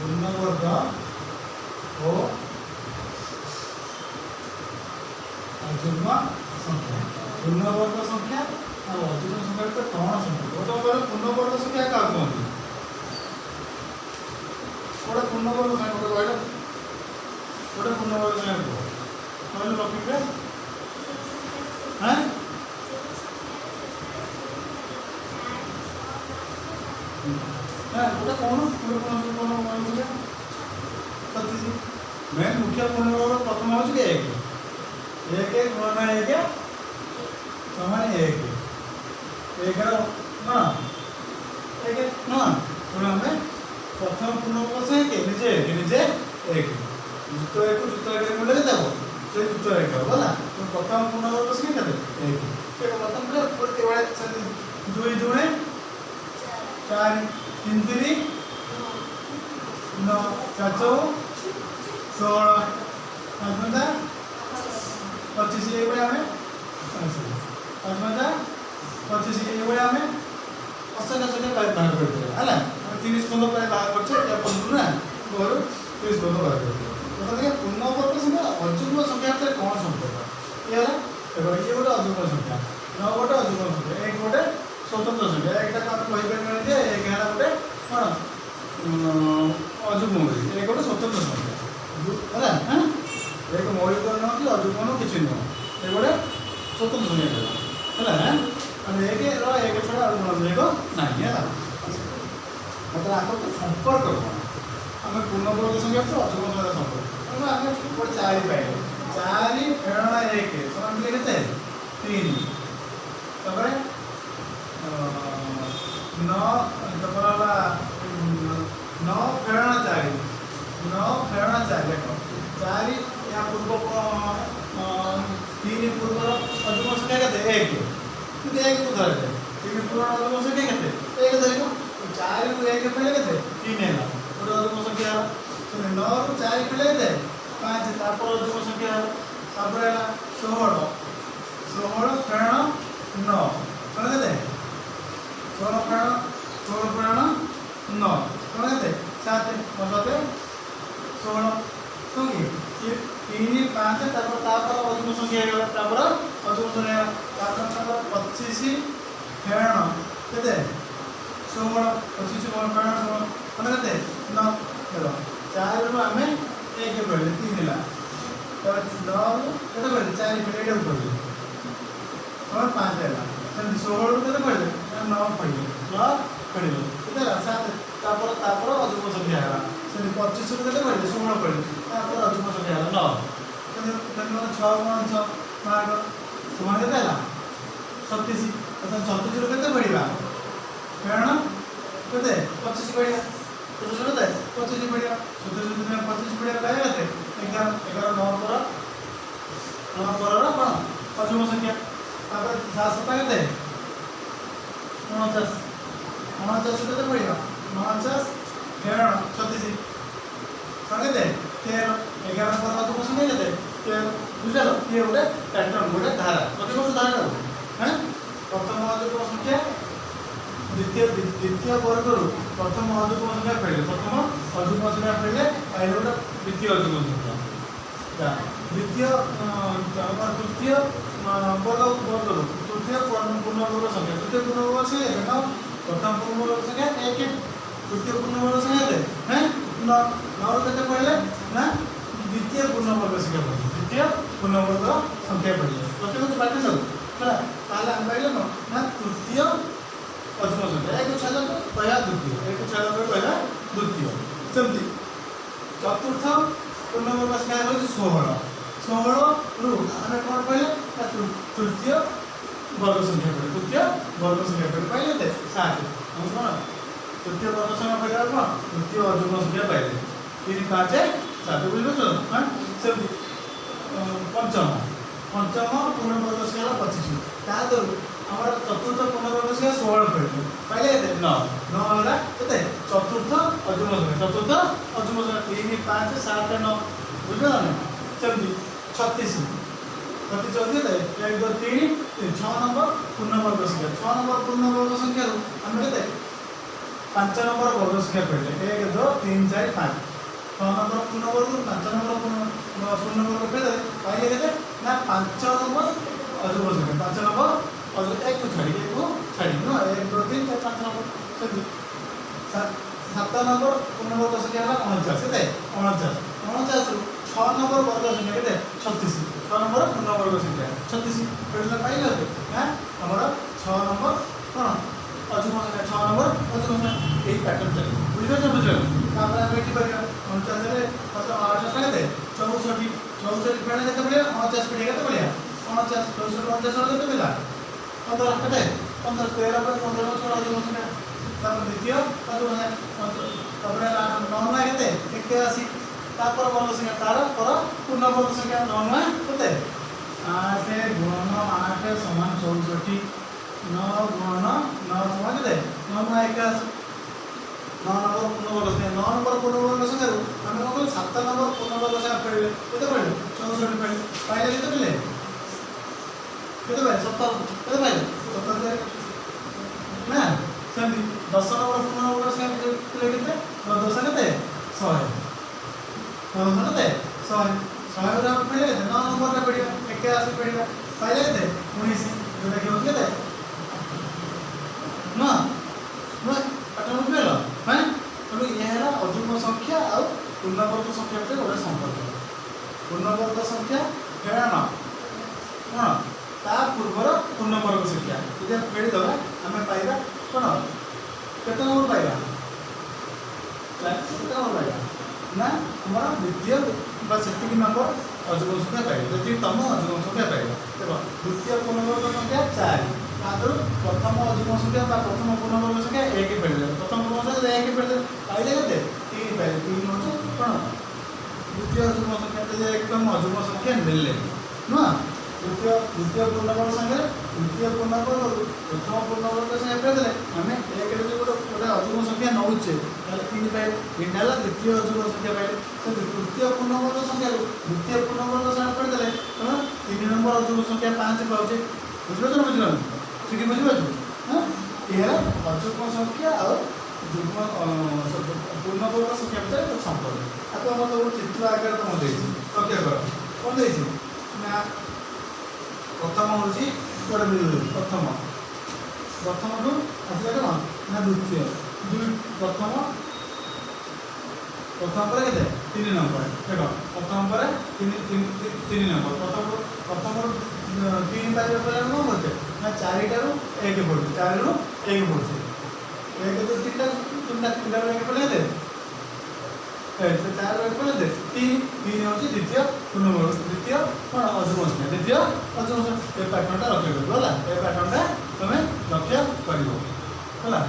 पूर्णवर्ग ओ अजुग्म संख्या पूर्णवर्ग संख्या और अजुग्म संख्या तो कौन संख्या गोटे बार पूर्णवर्ग संख्या क्या कहते गोटे पूर्णवर्ग संख्या गोटे कहल गोटे पूर्णवर्ग संख्या कहल लक्ष्मी हाँ गोटे कौन मेन मुख्य पूर्णवर्ग प्रथम हूँ एक एक गुणन एक समान एक एक ना एक ना तेणु आम प्रथम पूर्णवर्ग से निजे निजे एक जुत एक मिले के देव से जुत एक गला तो प्रथम पूर्णवर्ग से क्या एक प्रथम दुई दुणे 4 3 3 9 4 16 25 ये आम 25 ये आम अशा बाहर कर 30 बंद प्राय बाहर कर ना घर 30 बंद बाहर कर पूर्णवर्ग संख्या अजुग्म संख्या कौन संपर्क ये ये गोटे अजुग्म संख्या न गोटे अजुग्म संख्या एक गोटे स्वतंत्र संख्या एक कहीपर एक गोटे कौन अजुग्म एक गोटे स्वतंत्र संख्या है एक मौलिक न कि अजुग्म नुह कि नुह ये गोटे स्वतंत्र संख्या है एक एक छड़ा अजुग्म ना मतलब आम तो संपर्क कौन आम पूर्णवर्ग संख्या तो अजुग्म संख्या संपर्क आम गोटे 4 पाइल 4 फेण 1 समान के 3 तबे 9 फेण 4 देख 4 या पूर्व 3 पूर्व अजुग्म संख्या के 1 एक को धर 3 पूर्व अजुग्म संख्या के 1 धर 4 को 1 मिले के 3 है पूर्व अजुग्म संख्या 9 को 4 मिले के 5 तापर अजुग्म संख्या तापर 16 फेण 9 कौन के 16 फेण 9 कौन के 7 मतलब 16 क्योंकि 3 5 तापर अजुग्म संख्या तापर अजुग्म संख्या तापर 25 फेण के 16 25 फेण 16 कौन के 9 चलो 4 रु आम 1 पढ़े 3 है तो 9 के 4 पढ़े पढ़े कौन 5 है 16 के पढ़े 9 पढ़े 9 पढ़े 7 तापर अजुग्म संख्या है 25 के पढ़े 16 पढ़े तापर अजुग्म संख्या है 9 6 मार्क समान के 37 37 रू के पढ़ा फेण के 25 पढ़ा 25 पढ़ा 25 पढ़ा कहे 11 9 पर कौन अजुग्म संख्या तापर 7 के 49 के पढ़ा 49 फेण 36 संगे 13 11 पर अजुग्म संख्या के 13 बुझल ये गोटे पैटर्न गोटे धारा प्रतिवर्ष धारा है प्रथम अजुग्म संख्या द्वितीय वर्ग प्रथम अजुग्म संख्या फेले प्रथम अजुग्म संख्या फेले पहले गोटे द्वितीय अजुग्म संख्या द्वितीय तृतीय वर्ग तृतीय पूर्णवर्ग संख्या तृतीय पूर्णवर्ग संख्या प्रथम पूर्णवर्ग संख्या 1 तृतीय पूर्णवर्ग संख्या है 9 के पढ़ले ना द्वितीय पूर्णवर्ग संख्या पढ़े द्वितीय पूर्णवर्ग संख्या पढ़े प्रत्येक बाटे सब है आम पाइल ना तृतीय अजुग्म संख्या एक छाल पहला द्वितीय एक छाल पहला द्वितीय सेमती चतुर्थ पूर्णवर्ग संख्या हूँ 16 रु आम कौन पढ़े तृतीय वर्ग संख्या पढ़े तृतीय वर्ग संख्या पढ़े पाइले 7 हम कौन तृतीय वर्ग संख्या पढ़ा कौन तृतीय अजुग्म संख्या पाइले 3 5 7 बुझे हाँ सेमती पंचम पूर्णवर्ग संख्या 25 ता दर आम चतुर्थ पूर्णवर्ग संख्या 16 पढ़े पाइले 9 है चतुर्थ अजुग्म संख्या 3 5 7 9 बुझे ना सेमती 36 चौथी 1 2 3 6 नंबर पूर्णवर्ग संख्या 6 नंबर पूर्णवर्ग संख्या आम के 5 नंबर वर्ग संख्या पढ़ले 1 2 3 4 5 6 नंबर पूर्ण वर्ग 5 नंबर पूर्ण वर्ग पढ़ले पाइले केते ना 5 नंबर अजुग्म संख्या 5 नंबर और 1 को छाड़ी ना 1 2 3 4 5 नंबर से 7 नंबर पूर्ण वर्ग संख्या है 49 केते 49 49 रु 6 नंबर वर्ग संख्या केते 36 6 नंबर पूर्ण वर्ग संख्या 36 पढ़ले पाइले ना हमर 6 नंबर कोन अजुग्म संख्या 6 नंबर अजुग्म संख्या यही पैटर्न चले बुझे तापर आम ये 49 रे मतलब 8 केते 64 64 पेड़ केते पड़े 49 पेड़ केते पड़े 49 64 49 केते मिला 15 केते 15 13 पर 15 16 अजुग्म संख्या तापर द्वितीय अजुग्म संख्या तापर 9 ना केते 81 तापर वर्ग संख्या तार पर पूर्ण वर्ग संख्या 9 ना केते 8 गुणन 8 समान 64 9 गुणन 9 समान केते 9 ना 81 9 नंबर पूर्ण वर्ग संख्या 9 नंबर पूर्ण वर्ग संख्या हम कौन कल 7 नंबर पूर्ण वर्ग संख्या पढ़ले केते पढ़ले 64 पढ़ले पाइले केते पढ़ले केते भाई 70 केते भाई 70 ना सेम 10 नंबर पूर्ण वर्ग संख्या पढ़ले केते 10 केते 100 10 केते 100 100 रा पढ़ले केते 9 नंबर रा पढ़िया 81 पढ़िया पाइले केते 19 जोटा कि होत केते ना ना पटन पेलो हैं तो ये है अजुग्म संख्या और पूर्ण वर्ग संख्या भितर गोटे संपर्क पूर्ण वर्ग संख्या फेरान कौन ता पूर्वर पूर्ण वर्ग संख्या यदि फेरी दबा आम पाइबा कौन केते नंबर पाइबा केते नंबर पाइबा ना हमारा द्वितीय बा सेतिक नंबर अजुग्म संख्या पाइबा जति तम अजुग्म संख्या पाइबा देखो द्वितीय पूर्ण वर्ग संख्या 4 तादर प्रथम अजुग्म संख्या बा प्रथम पूर्ण वर्ग संख्या 1 पढ़ले प्रथम पूर्ण वर्ग संख्या 1 पढ़ले पाइले केते 3 पाइले 3 होचे कोन द्वितीय अजुग्म संख्या जे एकदम अजुग्म संख्या मिलले ना द्वितीय पूर्ण वर्ग संख्या द्वितीय पूर्ण वर्ग प्रथम पूर्ण वर्ग संख्या पढ़ले हमें 1 रे जो गोटे अजुग्म संख्या नउचे ताले 3 पाइले इंडाला द्वितीय अजुग्म संख्या पाइले तो तृतीय पूर्ण वर्ग संख्या द्वितीय पूर्ण वर्ग संख्या पढ़ले तो 3 नंबर अजुग्म संख्या 5 पाउचे बुझलो ठीक है बुझे हाँ ये अजुग्म संख्या और जुग्म पूर्ण वर्ग संख्या भितर एक संपर्क आपको हम तो चित्र आकार तुम देछि ओके कर कोन देछि ना प्रथम होछि कोड बिंदु प्रथम प्रथम टू आसला कोन ना द्वितीय प्रथम प्रथम पर केते 3 नंबर देखो प्रथम पर 3 नंबर प्रथम 3 पाइबा पर हम बोलते ना 4 टारू 1 पड़े 4 रु 1 पड़े 1 तो 3 टा 3 टा 1 पड़े दे ए तो 4 1 पड़े दे 3 होची द्वितीय पूर्ण वर्ग द्वितीय कोन अजुग्म संख्या द्वितीय अजुग्म संख्या ए पैटर्न टा रखे करबो होला ए पैटर्न टा तमे लक्ष्य करिवो होला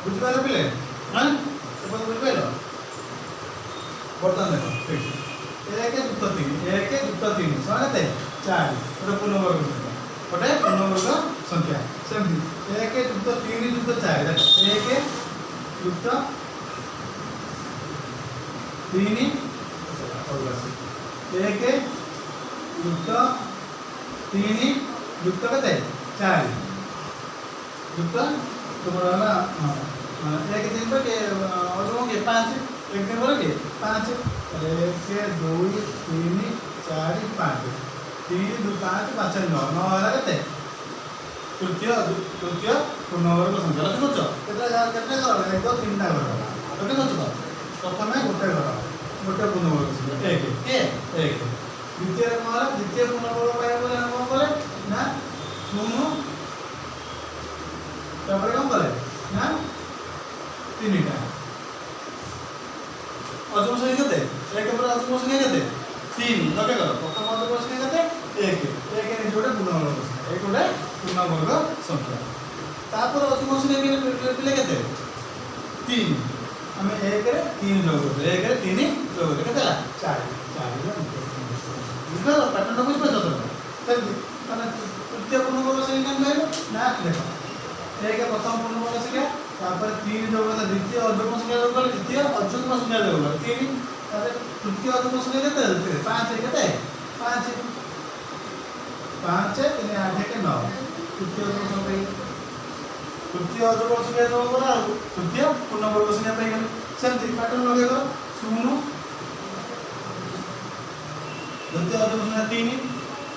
बुझि पाले पिले हां ए बुझि पाइलो बर्तन देखो ठीक 1 2 3 1 2 3 समान 4 गोटे पूर्ण वर्ग संख्या गोटे पूर्ण वर्ग संख्या सेमती 1 युक्त 3 युक्त 4 1 युक्त 3 1 युक्त 3 युक्त कते 4 युक्त तुम्हारा ना 1 3 पर के अजुग्म के 5 1 दिन पर के 5 1 2 3 4 5 3 2 5 5 9 9 वाला केते तृतीय पूर्ण वर्ग संख्या लक्ष्य करछ केते घर 1 2 3 टा घर लक्ष्य करछ प्रथम गोटे घर गोटे पूर्ण वर्ग संख्या 1 द्वितीय कमाला द्वितीय पूर्ण वर्ग पाए बोले हम बोले ना शून्य तापर कम बोले ना 3 टा अजुग्म संख्या केते 1 पर अजुग्म संख्या केते 3 लक्ष्य करो प्रथम अजुग्म संख्या केते 1 ने जोड़े पूर्ण वर्ग संख्या एक जोड़े पूर्ण वर्ग संख्या तापर अजुग्म संख्या पिले केते 3 हमें 1 रे 3 जोड़ दे 1 रे 3 जोड़ दे केतेला 4 बुझलो पैटर्न बुझ पाछो तो चल माने तृतीय पूर्ण वर्ग संख्या कहबो ना देखो 1 प्रथम पूर्ण वर्ग संख्या तापर 3 जोड़ दे द्वितीय अजुग्म संख्या जोड़ दे द्वितीय अजुग्म संख्या जोड़ दे 3 तापर तृतीय अजुग्म संख्या केते 5 केते 5 5 3 8 के 9 तृतीय अजुग्म संख्या तृतीय अजुग्म संख्या जोग कला तृतीय पूर्णवर्ग संख्या पाइगले सेमती पैटर्न लगेग 0 द्वितीय अजुग्म संख्या 3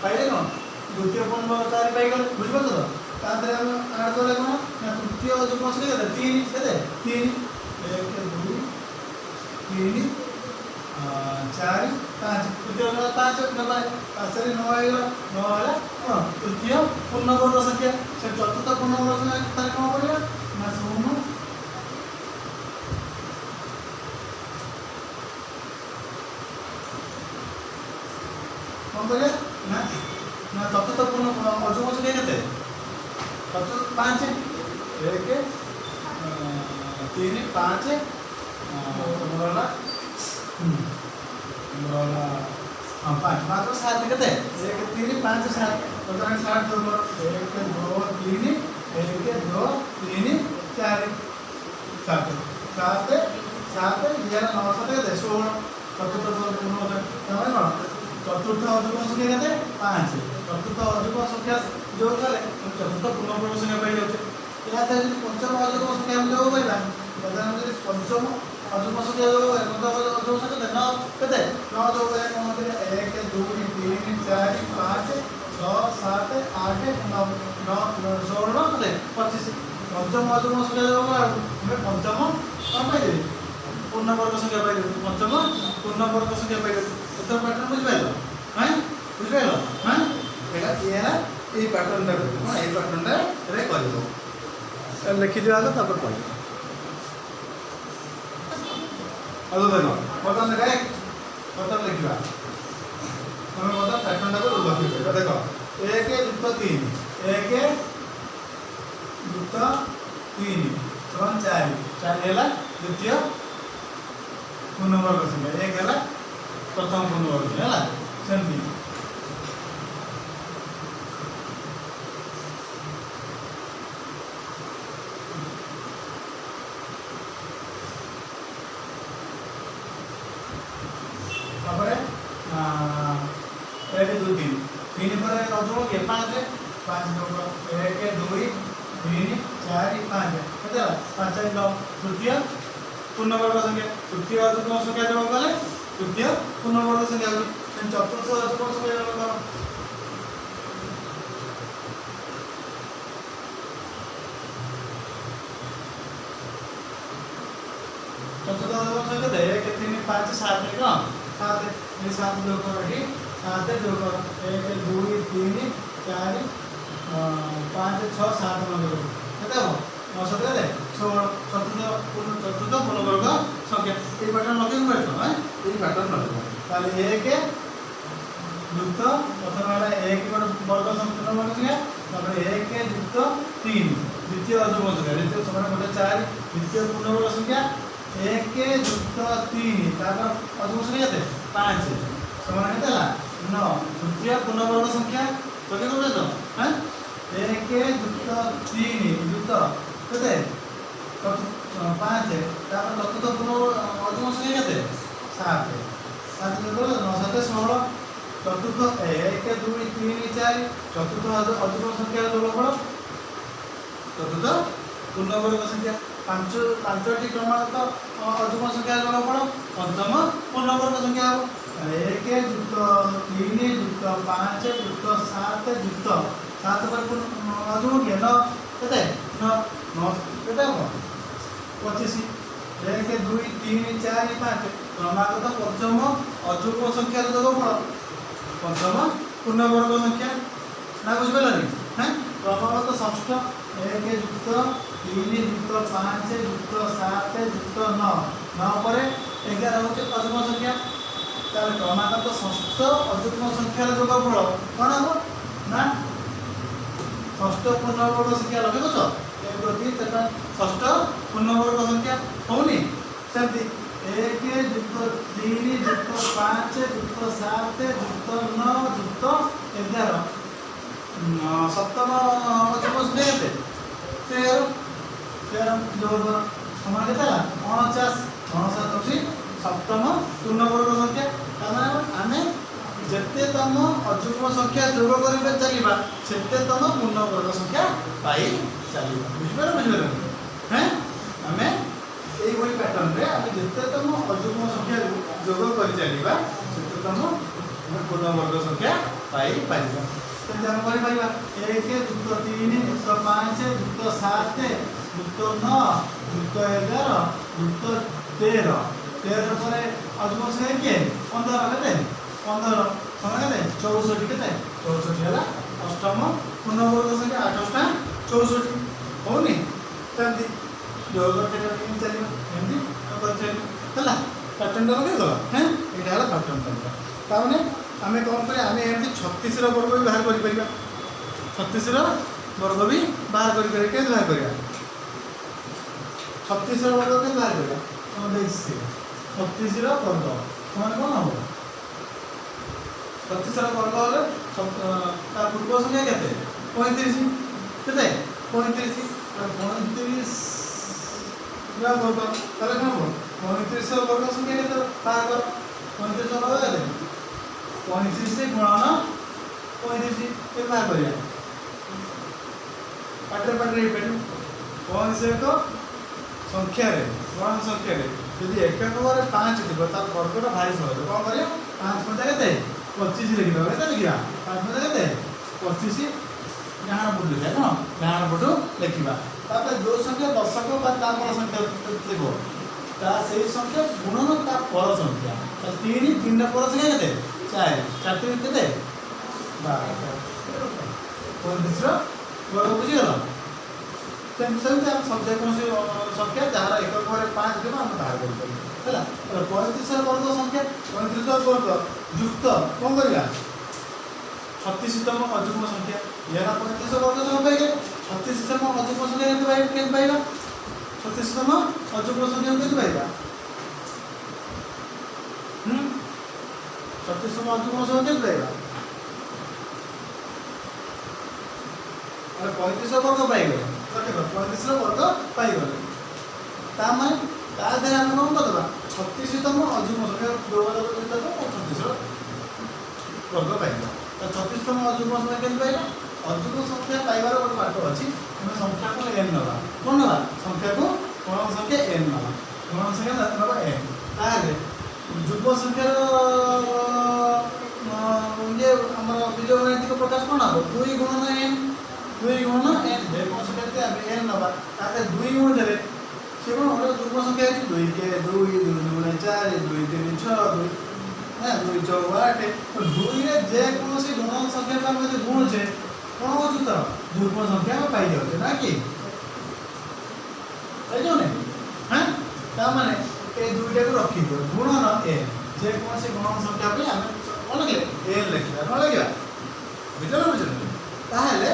पाइले कौन द्वितीय पूर्णवर्ग 4 पाइगले बुझिपार तो तादरे हम ऐड करले कौन ना तृतीय अजुग्म संख्या 3 केते 3 1 2 3 4 5 तृतीय 5 नंबर 5 रे 9 आइला 9 वाला तृतीय पूर्णवर्ग संख्या से चतुर्थ पूर्णवर्ग संख्या तार कौन पड़ेगा ना 0 कौन पड़ेगा ना ना चतुर्थ पूर्ण अजुग्म संख्या केते चतुर्थ 5 1 3 5 वाला हाँ 5 5 और 7 कितने 1 3 5 7 बताएं 7 दो 1 2 3 1 2 3 4 7 7 7 11 9 7 कितने 16 चतुर्थ पूर्ण तमाम चतुर्थ अजुग्म संख्या कितने 5 चतुर्थ अजुग्म संख्या जोग कले चतुर्थ पूर्णवर्ग संख्या पाई जाउछे या त पंचम अजुग्म संख्या हम जोग करबा बदान जे पंचम अजुग्म संख्या जोग है मतलब अजुग्म संख्या 9 कितने 9 जोग है कौन होते 1 2 3 4 5 6 7 8 9 9 16 कितने 25 पंचम अजुग्म संख्या जोग है पंचम कौन पाई पूर्णवर्ग संख्या पाई पंचम पूर्णवर्ग संख्या पाई तो पैटर्न बुझ पाइलो हैं बुझ पाइलो हैं एटा एरा ए पैटर्न रे हां ए पैटर्न रे करबो लिखि दिया तो तब पढ़ अब देखो बटन गए बटन लिखिबा हमें बटन पैटर्न को लिखिबा देखो 1 युक्त 3 1 युक्त 3 4 4 हैला द्वितीय पूर्णवर्ग संख्या 1 हैला प्रथम पूर्णवर्ग हैला सेमती तापर 1 2 3 3 पर अजुग्म के 5 5 जोग 1 2 3 4 5 केते 5 9 तृतीय पूर्णवर्ग संख्या तृतीय अजुग्म संख्या जोग कले तृतीय पूर्णवर्ग संख्या चतुर्थ अजुग्म संख्या जोग करो चतुर्थ अजुग्म संख्या 1 3 5 7 का 7 ये 7 जोग करो ठीक 7 जोग करो 1 2 3 4 5 6 7 नंबर केते हो 9 7 रे 16 चतुर्थ पूर्णवर्ग संख्या ये पैटर्न लगे पड़तो हैं ये पैटर्न लगे ताले 1 युक्त प्रथम वाला 1 वर्ग पूर्णवर्ग संख्या तापर 1 युक्त 3 द्वितीय अजुग्म संख्या द्वितीय समान 4 द्वितीय पूर्णवर्ग संख्या 1 युक्त 3 तापर अजुग्म संख्या केते 5 समान केतेला 9 तृतीय पूर्णवर्ग संख्या तो के करबे तो हैं 1 युक्त 3 युक्त केते 5 तापर चतुर्थ पूर्णवर्ग अजुग्म संख्या केते 7 7 जोग 9 7 16 चतुर्थ 1 2 3 4 चतुर्थ अजुग्म संख्या जोग करो चतुर्थ पूर्णवर्ग संख्या 5टी क्रमांक अजुग्म संख्या जोग करो पंचम पूर्णवर्ग संख्या 1 युक्त 3 युक्त 5 युक्त 7 युक्त 7 पर अजुग्म के 9 केते 9 केते हो 25 1 2 3 4 5 क्रमागत पंचम अजुग्म संख्या जोग करो पंचम पूर्णवर्ग संख्या ना बुझ पाइलनी हैं क्रमागत षष्ठ 1 युक्त 3 युक्त 5 युक्त 7 युक्त 9 9 पर 11 होचे अजुग्म संख्या तार क्रमागत षष्ठ अजुग्म संख्या जोग फल कौन हम ना षष्ठ पूर्णवर्ग संख्या लगे तो एक प्रति षष्ठ पूर्णवर्ग संख्या होनी सेमती 1 युक्त 3 युक्त 5 युक्त 7 युक्त 9 युक्त 11 सप्तम अजुग्म संख्या केते 13 जोग समान केतेला 49 होची सप्तम पूर्णवर्ग संख्या ताने आमे जेतेतम अजुग्म संख्या जोग करिबे चलिबा सेतेतम पूर्णवर्ग संख्या पाई चलिए बुझिपार बुझिपार हैं आमे এই বই প্যাটার্নরে আমি যেতেতম অযুগ্ম সংখ্যা যোগ করে চালিবা সেতেতম আমি পূর্ণবর্গ সংখ্যা পাই পারিবা সেটা আমি করে পারিবা 1 যুক্ত 3 যুক্ত 5 যুক্ত 7 যুক্ত 9 যুক্ত 11 যুক্ত 13 13 পরে অযুগ্ম সংখ্যা কি 15 কেতে 15 সমান কেতে 64 কেতে 64 হলা অষ্টম পূর্ণবর্গ সংখ্যা 28টা 64 होनी तंदी जोग करते हैं चलिए हिंदी अब चलिए चला पैटर्न टा लगे गला हैं एटा हला पैटर्न टा ता माने हमें कोन करे हमें एमती 36 रो वर्ग भी बाहर करि परिबा 36 रो वर्ग भी बाहर करि के बाहर करिया 36 रो वर्ग के बाहर करिया हम देखि 36 रो वर्ग समान कोन हो 36 रो वर्ग होले ता पूर्व संख्या केते 35 केते 35 वर्ग ताले कोन हो 35 रो वर्ग संख्या केते बाहर कर 35 रो वर्ग केते 35 से गुणन 35 के बाहर करिया पाटे पाटे रिपीट कौन से को संख्या रे गुणन संख्या रे यदि एकक बारे 5 दिबो त वर्गटा भारी सहज कोन करिया 5 पता केते 25 लिखि दो केते लिखिया 5 पता केते 25 डाहाण पटु जाय कोन डाहाण पटु लिखिबा तापर जो संख्या दशक बा ता पर संख्या लिखो ता सेही संख्या गुणन ता पर संख्या त 3 3 पर संख्या केते 4 4 3 केते 12 कोन दूसरा वर्ग बुझी गला सेमसेम हम सब्जेक्ट में से संख्या जहां एकक बारे 5 देबा हम बाहर कर हला 35 वर्ग संख्या 35 वर्ग युक्त कोन करिया 36तम अजुग्म संख्या याना 35 वर्ग संख्या पाइले 36तम अजुग्म संख्या केते पाइबा 36तम अजुग्म संख्या केते पाइबा 36तम अजुग्म संख्या केते पाइबा अरे 35 वर्ग पाइले देखो 35 वर्ग पाइले ता माने ता देना हम कोन करबा 36तम अजुग्म संख्या 36 वर्ग पाइबा तो 36तम अजुग्म संख्या केन पाइबा अजुग्म संख्या पाइबार गोटे बाट अछि हम संख्या को n नबा कोन नबा संख्या को गुणन संख्या n नबा गुणन संख्या नबा n ताले जुग्म संख्या ये हमर बीजगणित को प्रकाश कोन हो 2 गुणन n 2 गुणन n जुग्म संख्या के हम n नबा ताले 2 गुण देले से कोन ओटा जुग्म संख्या है 2 के 2 2 गुण 4 2 3 6 2 ना 2 4 8 तो 2 रे जे कोनोसी गुणन संख्या का हम गुण छे कोन हो जुता जुग्म संख्या में पाई जाते ना कि जो ने हैं ता माने ए दुईटा को रखी दो गुणन ए जे कोनोसी गुणन संख्या पे हम कोन लगे ए लिखिया कोन लगे बुझलो ताहले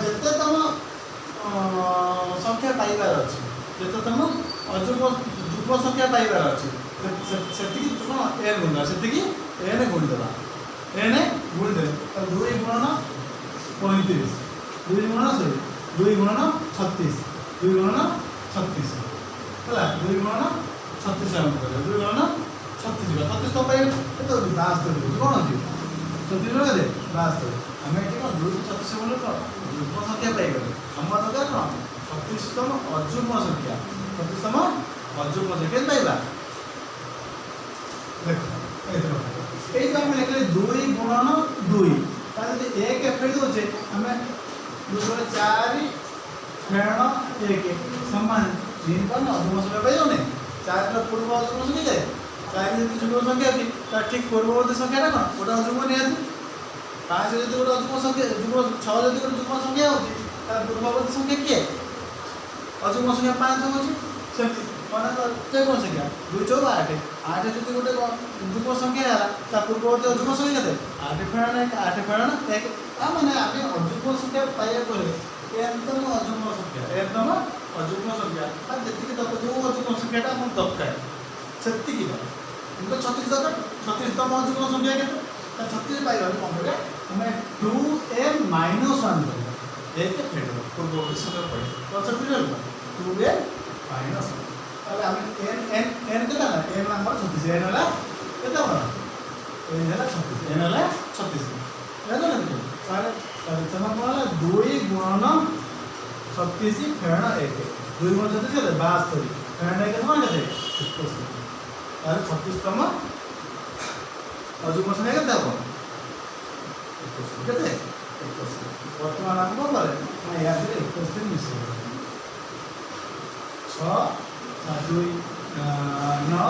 जते तम संख्या पाइबार अछि जते तम अजुग्म जुग्म संख्या पाइबार अछि सेति कोन ए गुण सेति की ए ने गुण देबा ए ने गुण दे तो 2 गुणन 35 2 गुणन 2 गुणन 36 2 गुणन 36 हला 2 गुणन 36 हम करे 2 गुणन 36 तो पाइ तो 72 कोन अछि 36 रे 72 हमें एटी कोन 236 बोले तो जुग्म संख्या पाइ गले हम दरकार कोन 36तम अजुग्म संख्या 36तम अजुग्म संख्या पाइबा देखो ए तो हम लिखले 2 गुणन 2 ताले 1 फेड दोचे हमें 2 4 फेण 1 समान 3 पर अजुग्म संख्या पाइयो ने 4 रो पूर्व अजुग्म संख्या जाय 4 यदि जुग्म संख्या की ता ठीक पूर्ववर्ती संख्या ना कोन ओटा अजुग्म ने 5 यदि ओटा अजुग्म संख्या जुग्म 6 यदि ओटा जुग्म संख्या होची ता पूर्ववर्ती संख्या की अजुग्म संख्या 5 होची सेति माने तो जे कोन संख्या 2 4 8 8 यदि ओटे जुग्म संख्या हला ता पूर्ववर्ती अजुग्म संख्या केते 8 फेण 1 आ माने आमे अजुग्म संख्या पाइया करे एतम अजुग्म संख्या एतम अजुग्म संख्या आ जति के जो अजुग्म संख्याटा हम दरकार सेति की इनको 36 दरकार 36 तम अजुग्म संख्या केते 36 पाइबा कोन करे हमें 2n - 1 करिया एक फेड पूर्ववर्ती संख्या पड़े कौन सा पीरियड 2n - 1 ताले हम n केता ना n नंबर 36 n हला केता बड़ा n हला 36 n हला 36 याद ना ताले समान वाला 2 गुणन 36 फेण 1 2 गुण 36 केते 72 फेण 1 समान केते 21 तारे 36तम अजुग्म संख्या केते हबो केते 21 वर्तमान हम कोन करे ना या से 21 मिसे 6 7 2 9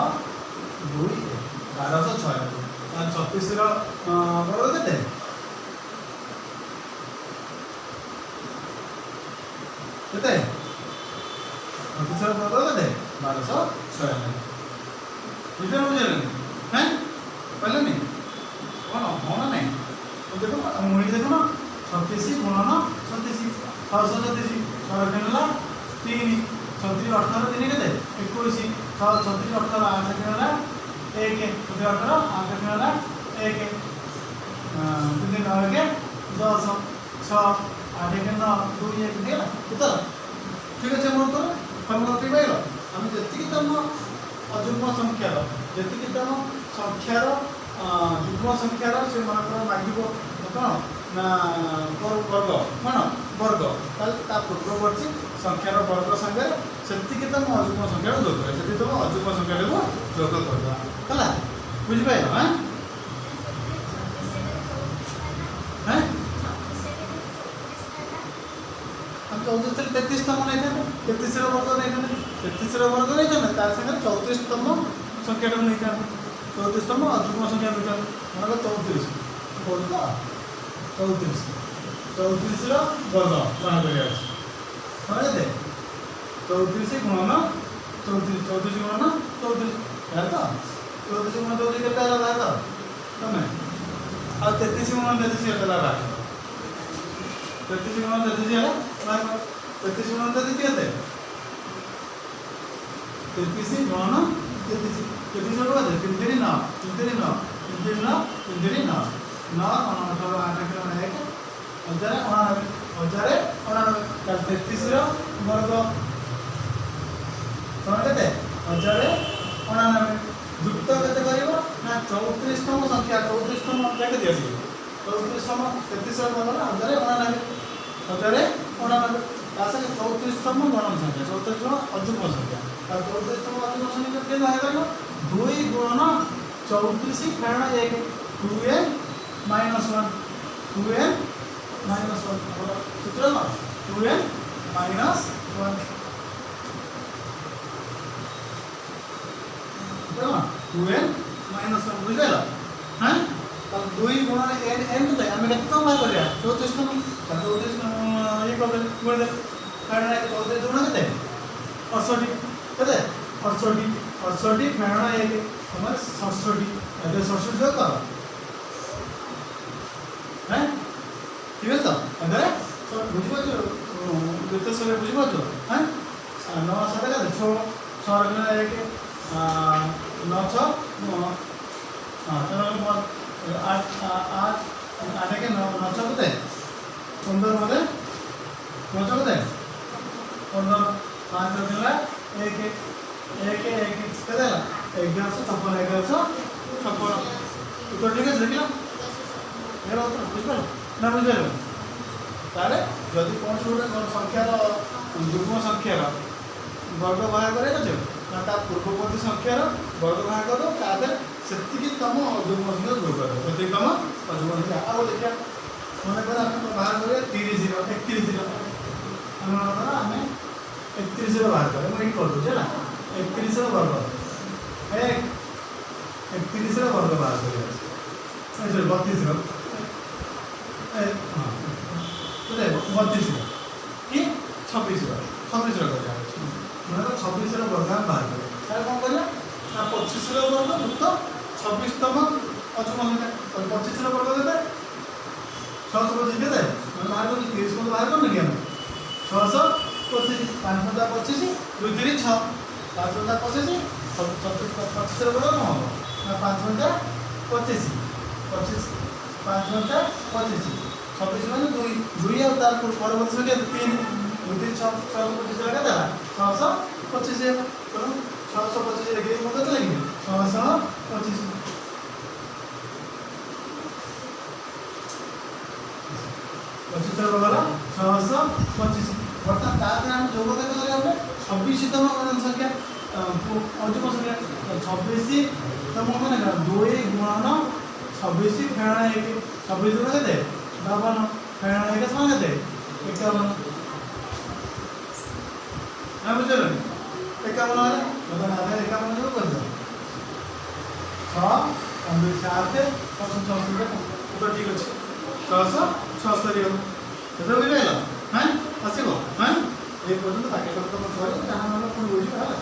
2 1206 36 ର ବର୍ଗ କେତେ କେତେ 36 ର ବର୍ଗ କେତେ 1206 ବୁଝିଲ हैं पहले कौन होना नहीं तो देखो मुड़ी देखो ना 36 गुणन 36 636 6 3 36 18 3 केते 21 36 18 8 केला 1 36 18 8 केला 1 3 9 के 10 6 8 के 9 2 1 केला उत्तर ठीक আছে মন করো ফর্মুলা ঠিক পাইলো আমি যেতিকি তম অযুগ্ম সংখ্যার যেতিকি তম সংখ্যার যুগ্ম সংখ্যার সে মনে মাগিব কোন না বর্গ কোন বর্গ তাহলে তা পূর্ববর্তী সংখ্যার বর্গ সঙ্গে সেতিকি তম অযুগ্ম সংখ্যার যোগ করে সেটি তম অযুগ্ম সংখ্যাটাকে যোগ করবা হলা বুঝি পাইলো হ্যাঁ হ্যাঁ हम 34तम नहीं थे 33 वर्ग नहीं थे 33 वर्ग नहीं थे तार संगे 34तम संख्या नहीं था 34तम अजुग्म संख्या नहीं था मन 34 बोल तो 34 34 रो वर्ग बना करिया माने दे 34 गुणन 34 34 गुणन 34 है तो 34 गुणन 34 केटा ला भाग तमे आ 33 गुणन 33 केटा ला भाग 33 गुणन 33 है 33 गुणन 33 केते 33 गुणन 33 33 रो बात 3 3 9 3 3 9 3 3 9 3 3 9 9 18 8 के 1 हजार 33 रो वर्ग समान केते 1099 युक्त केते करिवो ना 34तम संख्या 34तम केते दियसी 34तम 33 रो वर्ग 1099 तासे 34तम गणन संख्या 34तम अजुग्म संख्या और 34तम अजुग्म संख्या के है कहलो 2 गुणन 34 फेण 1 2n - 1 2n - 1 सूत्र ना 2n - 1 देखो 2n - 1 बुझलो हैं तब 2 गुणन n n तो हमें केते कम बाहर करिया 34तम 34 ये कर गुण दे फेण 1 34 गुण केते 68 केते 68 फेण 1 हमर 67 एबे 67 जो कर हैं ठीक है तो अरे बुझी पाछो दुते सरे बुझी पाछो हैं 9 7 का 6 6 रखना 1 9 6 हां चलो 8 8 8 के 9 9 6 केते 15 मध्ये 9 6 केते 15 5 रखला 1 1 1 केते 1156 1156 उत्तर ठीक है देखिला मेरा उत्तर बुझलो ना बुझलो ताले यदि कोन छोटे संख्यार युग्म संख्यार वर्ग बाहर करे छ ना ता पूर्ववर्ती संख्यार वर्ग बाहर करो तादे सेतिकी तम युग्म संख्या जोग करो सेतिकी तम युग्म संख्या आ देखिया मने पर हम बाहर करे 30 31 हम हमें 31 रो बाहर करे मैं कर दो ना 31 रो वर्ग 31 रो वर्ग बाहर करे अच्छा 32 रो हां तो देखो 32 रो कि 26 रो कर मतलब 26 रो वर्ग हम बाहर करे तार कोन करला ना 25 रो वर्ग युक्त 26तम अजुग्म संख्या और 25 रो वर्ग देते 625 केते हम बाहर कर 30 को बाहर करने हम 625 525 2 3 6 525 25 रो वर्ग न हो ना 525 25 525 26 माने 2 और तार परवर्ती संख्या 3 2 3 6 625 लगा था 625 तो 625 लगे मत लगे 625 25 रो वाला 625 वर्तमान যোগ কেতে করিয়া হবে 26তম সংখ্যা অযুগ্ম সংখ্যা 26তম মানে 2 গুণন 26 ফেরণ 1 26 গুণ কেতে 52 ফেরণ 1 সমান কেতে 51 না বুঝলেন 51 হলে তখন আগে 51 যোগ করে দাও 6 5 7 65 তো ঠিক আছে 670 হবে এটা বুঝাইল হ্যাঁ আসিব হ্যাঁ এই পর্যন্ত তাকে কত করে তাহলে আমরা কোন বুঝিবা হ্যাঁ